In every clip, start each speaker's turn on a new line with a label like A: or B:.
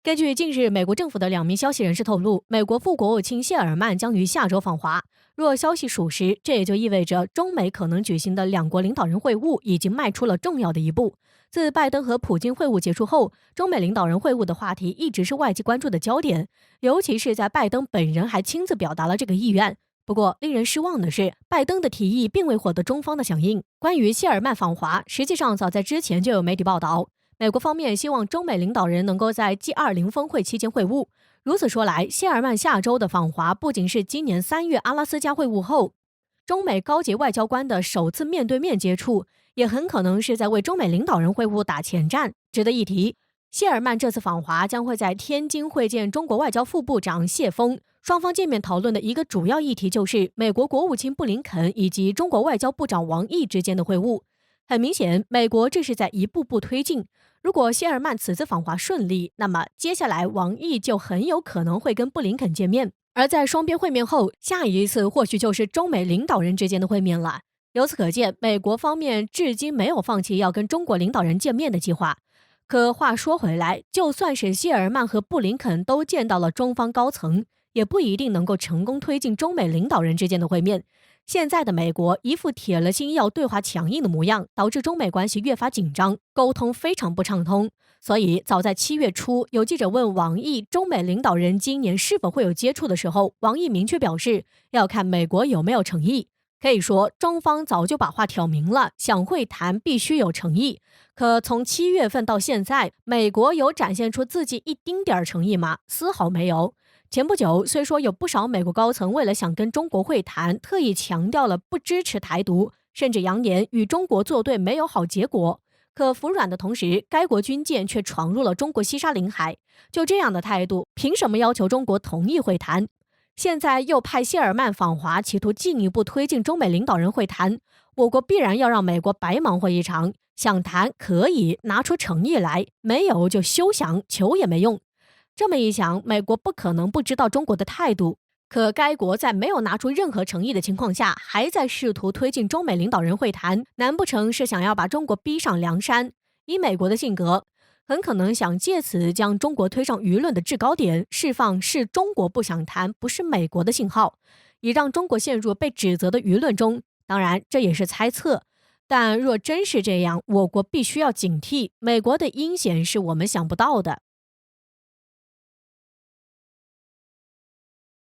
A: 根据近日美国政府的2名消息人士透露，美国副国务卿谢尔曼将于下周访华。若消息属实，这也就意味着中美可能举行的2国领导人会晤已经迈出了重要的一步。自拜登和普京会晤结束后，中美领导人会晤的话题一直是外界关注的焦点，尤其是在拜登本人还亲自表达了这个意愿。不过，令人失望的是，拜登的提议并未获得中方的响应。关于谢尔曼访华，实际上早在之前就有媒体报道，美国方面希望中美领导人能够在 G20 峰会期间会晤。如此说来，谢尔曼下周的访华不仅是今年3月阿拉斯加会晤后中美高级外交官的首次面对面接触，也很可能是在为中美领导人会晤打前站。值得一提，谢尔曼这次访华将会在天津会见中国外交副部长谢锋，双方见面讨论的一个主要议题就是美国国务卿布林肯以及中国外交部长王毅之间的会晤。很明显，美国这是在一步步推进。如果谢尔曼此次访华顺利，那么接下来王毅就很有可能会跟布林肯见面，而在双边会面后，下一次或许就是中美领导人之间的会面了。由此可见，美国方面至今没有放弃要跟中国领导人见面的计划。可话说回来，就算是谢尔曼和布林肯都见到了中方高层，也不一定能够成功推进中美领导人之间的会面。现在的美国一副铁了心要对华强硬的模样，导致中美关系越发紧张，沟通非常不畅通。所以早在7月初，有记者问王毅中美领导人今年是否会有接触的时候，王毅明确表示要看美国有没有诚意。可以说中方早就把话挑明了，想会谈必须有诚意。可从7月份到现在，美国有展现出自己一丁点诚意吗？丝毫没有。前不久，虽说有不少美国高层为了想跟中国会谈，特意强调了不支持台独，甚至扬言与中国作对没有好结果。可服软的同时，该国军舰却闯入了中国西沙领海。就这样的态度，凭什么要求中国同意会谈？现在又派谢尔曼访华，企图进一步推进中美领导人会谈，我国必然要让美国白忙活一场。想谈可以拿出诚意来，没有就休想，求也没用。这么一想，美国不可能不知道中国的态度。可该国在没有拿出任何诚意的情况下，还在试图推进中美领导人会谈，难不成是想要把中国逼上梁山？以美国的性格，很可能想借此将中国推上舆论的制高点，释放是中国不想谈，不是美国的信号，以让中国陷入被指责的舆论中。当然，这也是猜测。但若真是这样，我国必须要警惕，美国的阴险是我们想不到的。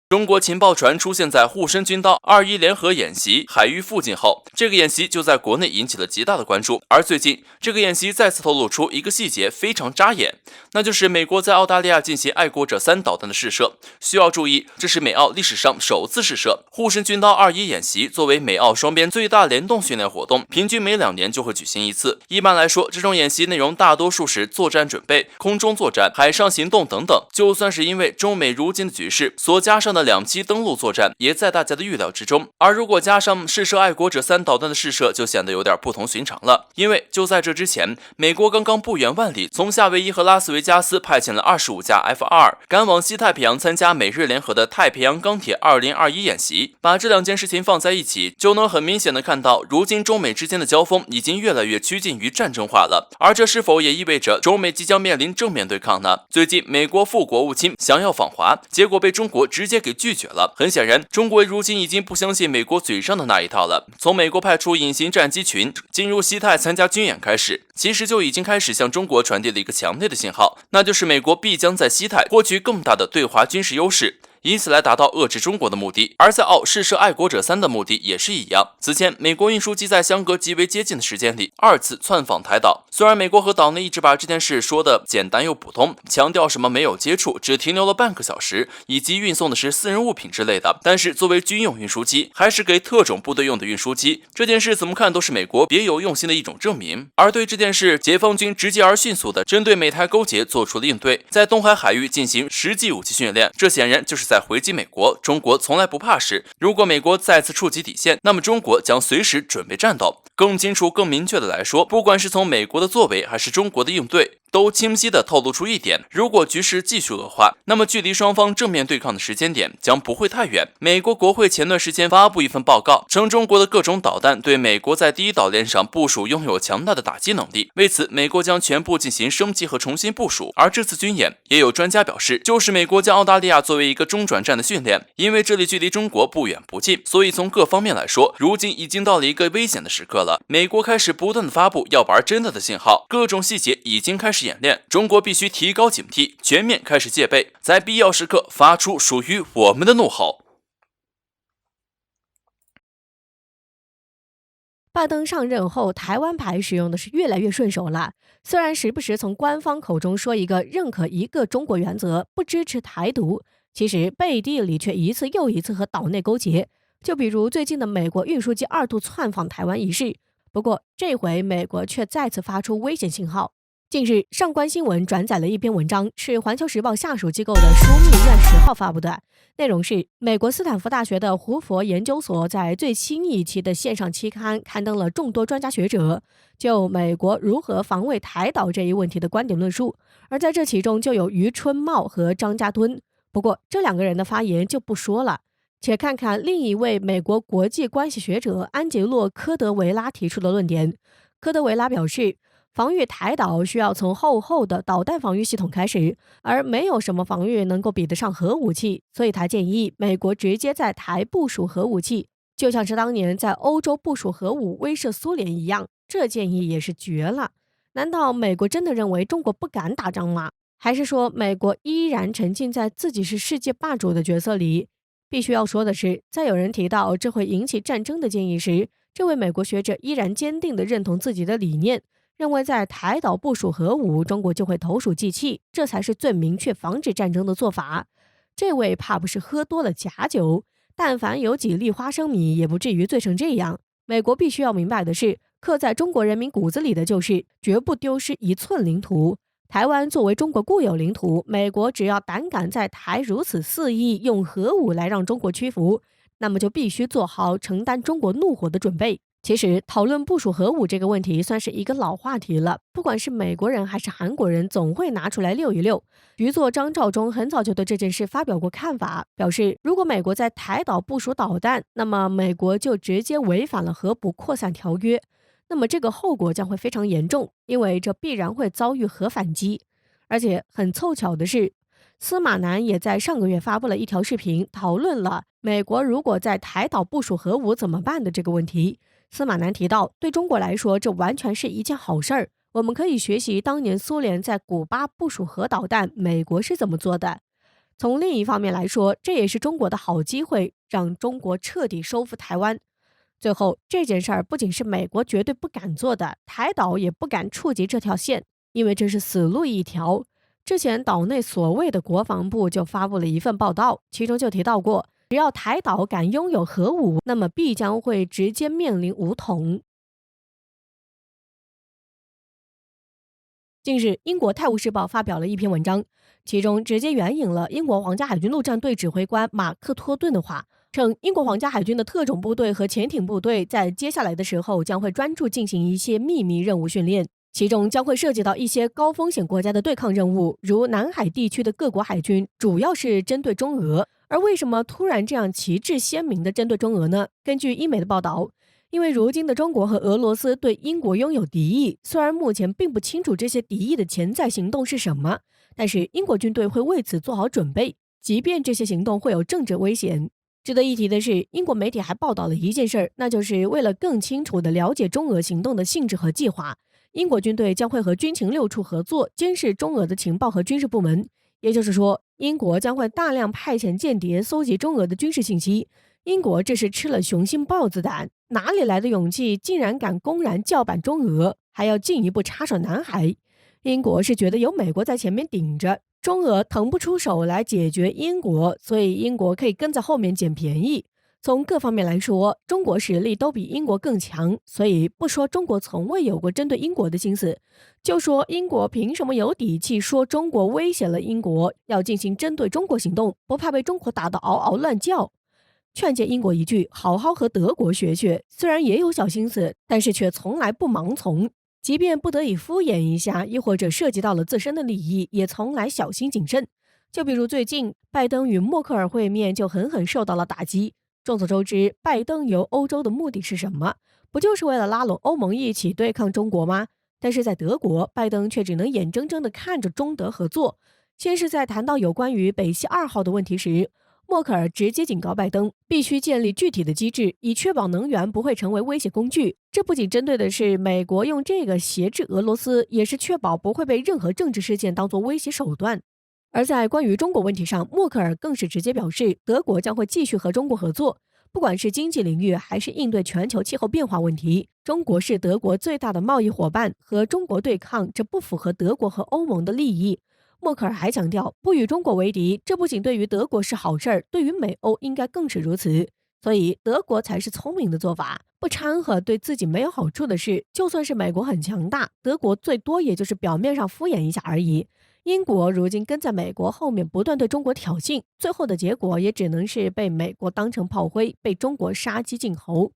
B: 中国情报船出现在沪深军刀21联合演习海域附近后，这个演习就在国内引起了极大的关注。而最近，这个演习再次透露出一个细节非常扎眼，那就是美国在澳大利亚进行爱国者3导弹的试射。需要注意，这是美澳历史上首次试射。沪深军刀21演习作为美澳双边最大联动训练活动，平均每2年就会举行一次。一般来说，这种演习内容大多数是作战准备、空中作战、海上行动等等。就算是因为中美如今的局势所加上的2栖登陆作战，也在大家的预料之中。而如果加上试射爱国者3导弹的试射，就显得有点不同寻常了。因为就在这之前，美国刚刚不远万里从夏威夷和拉斯维加斯派遣了25架 F-22，赶往西太平洋参加美日联合的太平洋钢铁2021演习。把这2件事情放在一起，就能很明显的看到，如今中美之间的交锋已经越来越趋近于战争化了。而这是否也意味着中美即将面临正面对抗呢？最近美国副国务卿想要访华，结果被中国直接给拒绝了。很显然，中国如今已经不相信美国嘴上的那一套了。从美国派出隐形战机群进入西太参加军演开始，其实就已经开始向中国传递了一个强烈的信号，那就是美国必将在西太获取更大的对华军事优势，以此来达到遏制中国的目的。而在澳试射爱国者3的目的也是一样。此前，美国运输机在相隔极为接近的时间里2次窜访台岛，虽然美国和岛内一直把这件事说的简单又普通，强调什么没有接触，只停留了半个小时，以及运送的是私人物品之类的，但是作为军用运输机，还是给特种部队用的运输机，这件事怎么看都是美国别有用心的一种证明。而对这件事，解放军直接而迅速的针对美台勾结做出了应对，在东海海域进行实际武器训练，这显然就是在再回击美国，中国从来不怕时，如果美国再次触及底线，那么中国将随时准备战斗。更清楚、更明确的来说，不管是从美国的作为还是中国的应对，都清晰地透露出一点：如果局势继续恶化，那么距离双方正面对抗的时间点将不会太远。美国国会前段时间发布一份报告，称中国的各种导弹对美国在第一岛链上部署拥有强大的打击能力，为此，美国将全部进行升级和重新部署。而这次军演，也有专家表示，就是美国将澳大利亚作为一个中转站的训练，因为这里距离中国不远不近，所以从各方面来说，如今已经到了一个危险的时刻了。美国开始不断的发布要玩真的信号，各种细节已经开始演练，中国必须提高警惕，全面开始戒备，在必要时刻发出属于我们的怒吼。
A: 拜登上任后，台湾牌使用的是越来越顺手了。虽然时不时从官方口中说一个认可一个中国原则，不支持台独，其实背地里却一次又一次和岛内勾结。就比如最近的美国运输机2度窜访台湾一事，不过这回美国却再次发出危险信号。近日，上官新闻转载了一篇文章，是环球时报下属机构的枢密院10号发布的，内容是美国斯坦福大学的胡佛研究所在最新一期的线上期刊刊登了众多专家学者就美国如何防卫台岛这一问题的观点论述，而在这其中就有余春茂和张家敦。不过这两个人的发言就不说了，且看看另一位美国国际关系学者安杰洛·科德维拉提出的论点。科德维拉表示，防御台岛需要从厚厚的导弹防御系统开始，而没有什么防御能够比得上核武器，所以他建议美国直接在台部署核武器，就像是当年在欧洲部署核武威慑苏联一样，这建议也是绝了。难道美国真的认为中国不敢打仗吗？还是说美国依然沉浸在自己是世界霸主的角色里？必须要说的是，在有人提到这会引起战争的建议时，这位美国学者依然坚定地认同自己的理念，认为在台岛部署核武，中国就会投鼠忌器，这才是最明确防止战争的做法。这位怕不是喝多了假酒，但凡有几粒花生米，也不至于醉成这样。美国必须要明白的是，刻在中国人民骨子里的就是绝不丢失一寸领土。台湾作为中国固有领土，美国只要胆敢在台如此肆意用核武来让中国屈服，那么就必须做好承担中国怒火的准备。其实讨论部署核武这个问题算是一个老话题了，不管是美国人还是韩国人，总会拿出来溜一溜。局座张召忠很早就对这件事发表过看法，表示如果美国在台岛部署导弹，那么美国就直接违反了核不扩散条约，那么这个后果将会非常严重，因为这必然会遭遇核反击。而且很凑巧的是，司马南也在上个月发布了一条视频，讨论了美国如果在台岛部署核武怎么办的这个问题。司马南提到，对中国来说，这完全是一件好事儿。我们可以学习当年苏联在古巴部署核导弹，美国是怎么做的。从另一方面来说，这也是中国的好机会，让中国彻底收复台湾。最后，这件事儿不仅是美国绝对不敢做的，台岛也不敢触及这条线，因为这是死路一条。之前岛内所谓的国防部就发布了一份报道，其中就提到过，只要台岛敢拥有核武，那么必将会直接面临武统。近日，英国《泰晤士报》发表了一篇文章，其中直接援引了英国皇家海军陆战队指挥官马克·托顿的话，称英国皇家海军的特种部队和潜艇部队在接下来的时候将会专注进行一些秘密任务训练，其中将会涉及到一些高风险国家的对抗任务，如南海地区的各国海军，主要是针对中俄。而为什么突然这样旗帜鲜明地针对中俄呢？根据英媒的报道，因为如今的中国和俄罗斯对英国拥有敌意，虽然目前并不清楚这些敌意的潜在行动是什么，但是英国军队会为此做好准备，即便这些行动会有政治危险。值得一提的是，英国媒体还报道了一件事，那就是为了更清楚地了解中俄行动的性质和计划，英国军队将会和军情6处合作，监视中俄的情报和军事部门。也就是说，英国将会大量派遣间谍搜集中俄的军事信息。英国这是吃了雄心豹子胆，哪里来的勇气竟然敢公然叫板中俄，还要进一步插手南海？英国是觉得有美国在前面顶着，中俄腾不出手来解决英国，所以英国可以跟在后面捡便宜。从各方面来说，中国实力都比英国更强，所以不说中国从未有过针对英国的心思，就说英国凭什么有底气说中国威胁了英国，要进行针对中国行动，不怕被中国打得嗷嗷乱叫？劝诫英国一句，好好和德国学学，虽然也有小心思，但是却从来不盲从。即便不得已敷衍一下，亦或者涉及到了自身的利益，也从来小心谨慎。就比如最近拜登与默克尔会面就狠狠受到了打击。众所周知，拜登游欧洲的目的是什么？不就是为了拉拢欧盟一起对抗中国吗？但是在德国，拜登却只能眼睁睁地看着中德合作。先是在谈到有关于北溪2号的问题时，默克尔直接警告拜登，必须建立具体的机制，以确保能源不会成为威胁工具。这不仅针对的是美国用这个挟制俄罗斯，也是确保不会被任何政治事件当作威胁手段。而在关于中国问题上，默克尔更是直接表示，德国将会继续和中国合作，不管是经济领域还是应对全球气候变化问题，中国是德国最大的贸易伙伴，和中国对抗，这不符合德国和欧盟的利益。默克尔还强调，不与中国为敌，这不仅对于德国是好事儿，对于美欧应该更是如此。所以，德国才是聪明的做法，不掺和对自己没有好处的事。就算是美国很强大，德国最多也就是表面上敷衍一下而已。英国如今跟在美国后面不断对中国挑衅，最后的结果也只能是被美国当成炮灰，被中国杀鸡儆猴。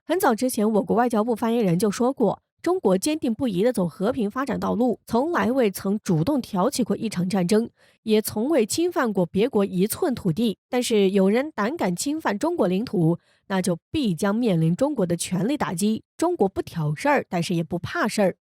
A: 很早之前，我国外交部发言人就说过，中国坚定不移地走和平发展道路，从来未曾主动挑起过一场战争，也从未侵犯过别国一寸土地。但是有人胆敢侵犯中国领土，那就必将面临中国的全力打击。中国不挑事儿，但是也不怕事儿。